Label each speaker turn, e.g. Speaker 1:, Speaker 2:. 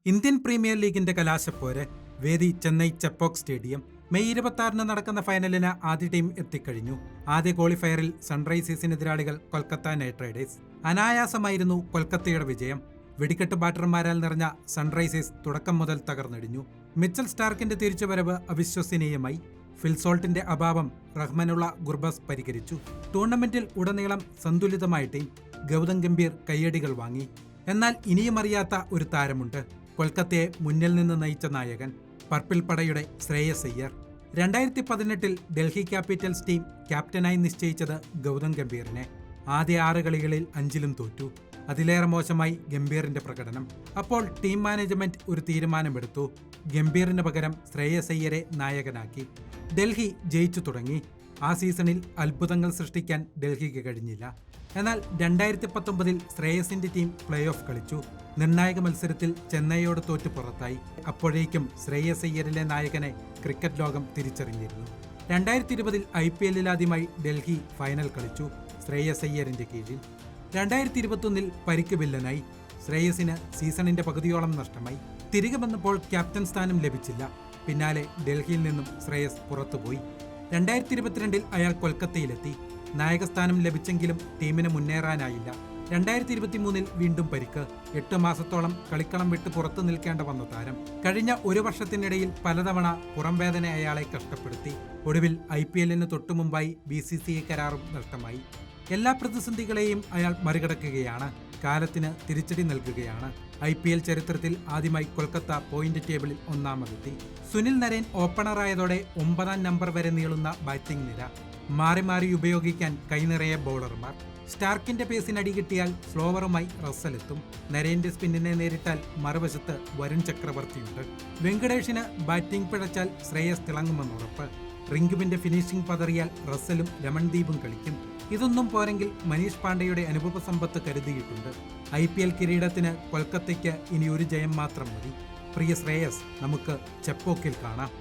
Speaker 1: Indian premier ലീഗിന്റെ കലാശപ്പോര് വേദി Chennai Chepauk stadium. May 26 നടക്കുന്ന ഫൈനലിന് ആദ്യ ടീം എത്തിക്കഴിഞ്ഞു. ആദ്യ ക്വാളിഫയറിൽ സൺറൈസേഴ്സിന് എതിരാളികൾ കൊൽക്കത്ത നൈറ്റ് റൈഡേഴ്സ്. അനായാസമായിരുന്നു കൊൽക്കത്തയുടെ വിജയം. വെടിക്കെട്ട് ബാറ്റർമാരാൽ നിറഞ്ഞ സൺറൈസേഴ്സ് തുടക്കം മുതൽ തകർന്നടിഞ്ഞു. മിച്ചൽ സ്റ്റാർക്കിന്റെ തിരിച്ചുവരവ് അവിശ്വസനീയമായി. ഫിൽസോൾട്ടിന്റെ അഭാവം റഹ്മാനുള്ള ഗുർബസ് പരിഹരിച്ചു. ടൂർണമെന്റിൽ ഉടനീളം സന്തുലിതമായ ടീം. ഗൗതം ഗംഭീർ കയ്യടികൾ വാങ്ങി. എന്നാൽ ഇനിയും അറിയാത്ത ഒരു താരമുണ്ട്. കൊൽക്കത്തയെ മുന്നിൽ നിന്ന് നയിച്ച നായകൻ, പർപ്പിൾ പടയുടെ ശ്രേയസ് അയ്യർ. 2018 ഡൽഹി ക്യാപിറ്റൽസ് ടീം ക്യാപ്റ്റനായി നിശ്ചയിച്ചത് ഗൗതം ഗംഭീറിനെ. ആദ്യ 6 കളികളിൽ 5ലും തോറ്റു. അതിലേറെ മോശമായി ഗംഭീറിന്റെ പ്രകടനം. അപ്പോൾ ടീം മാനേജ്മെന്റ് ഒരു തീരുമാനമെടുത്തു. ഗംഭീറിന് പകരം ശ്രേയസ് അയ്യരെ നായകനാക്കി. ഡൽഹി ജയിച്ചു തുടങ്ങി. ആ സീസണിൽ അത്ഭുതങ്ങൾ സൃഷ്ടിക്കാൻ ഡൽഹിക്ക് കഴിഞ്ഞില്ല. എന്നാൽ 2019 ശ്രേയസിന്റെ ടീം പ്ലേ ഓഫ് കളിച്ചു. നിർണായക മത്സരത്തിൽ ചെന്നൈയോട് തോറ്റു പുറത്തായി. അപ്പോഴേക്കും ശ്രേയസ് അയ്യരിലെ നായകനെ ക്രിക്കറ്റ് ലോകം തിരിച്ചറിഞ്ഞിരുന്നു. 2020 IPL ആദ്യമായി ഡൽഹി ഫൈനൽ കളിച്ചു ശ്രേയസ് അയ്യരിന്റെ കീഴിൽ. 2021 പരിക്ക് വില്ലനായി. ശ്രേയസിന് സീസണിന്റെ പകുതിയോളം നഷ്ടമായി. തിരികെ വന്നപ്പോൾ ക്യാപ്റ്റൻ സ്ഥാനം ലഭിച്ചില്ല. പിന്നാലെ ഡൽഹിയിൽ നിന്നും ശ്രേയസ് പുറത്തുപോയി. 2022 അയാൾ കൊൽക്കത്തയിലെത്തി. നായകസ്ഥാനം ലഭിച്ചെങ്കിലും ടീമിന് മുന്നേറാനായില്ല. 2023 വീണ്ടും പരിക്ക്. 8 മാസത്തോളം കളിക്കളം വിട്ട് പുറത്തു നിൽക്കേണ്ട വന്ന താരം. കഴിഞ്ഞ ഒരു വർഷത്തിനിടയിൽ പലതവണ പുറംവേദന അയാളെ കഷ്ടപ്പെടുത്തി. ഒടുവിൽ IPL തൊട്ടുമുമ്പായി BCCI കരാറും നഷ്ടമായി. എല്ലാ പ്രതിസന്ധികളെയും അയാൾ മറികടക്കുകയാണ്. കാലത്തിന് തിരിച്ചടി നൽകുകയാണ്. IPL ചരിത്രത്തിൽ ആദ്യമായി കൊൽക്കത്ത പോയിന്റ് ടേബിളിൽ ഒന്നാമതെത്തി. സുനിൽ നരേൻ ഓപ്പണറായതോടെ 9ാം നമ്പർ വരെ നീളുന്ന ബാറ്റിംഗ് നിര. മാറി മാറി ഉപയോഗിക്കാൻ കൈനിറയെ ബൗളർമാർ. സ്റ്റാർക്കിന്റെ പേസിനടി കിട്ടിയാൽ സ്ലോവറുമായി റസ്സലെത്തും. നരേന്റെ സ്പിന്നിനെ നേരിട്ടാൽ മറുവശത്ത് വരുൺ ചക്രവർത്തിയുണ്ട്. വെങ്കടേഷിന് ബാറ്റിംഗ് പിഴച്ചാൽ ശ്രേയസ് തിളങ്ങുമെന്നുറപ്പ്. റിങ്കുവിന്റെ ഫിനിഷിംഗ് പതറിയാൽ റസ്സലും രമൺദീപും കളിക്കും. ഇതൊന്നും പോരെങ്കിൽ മനീഷ് പാണ്ഡെയുടെ അനുഭവ സമ്പത്ത് കരുതിയിട്ടുണ്ട്. IPL കിരീടത്തിന് കൊൽക്കത്തയ്ക്ക് ഇനി ഒരു ജയം മാത്രം മതി. പ്രിയ ശ്രേയസ്, നമുക്ക് ചെപ്പോക്കിൽ കാണാം.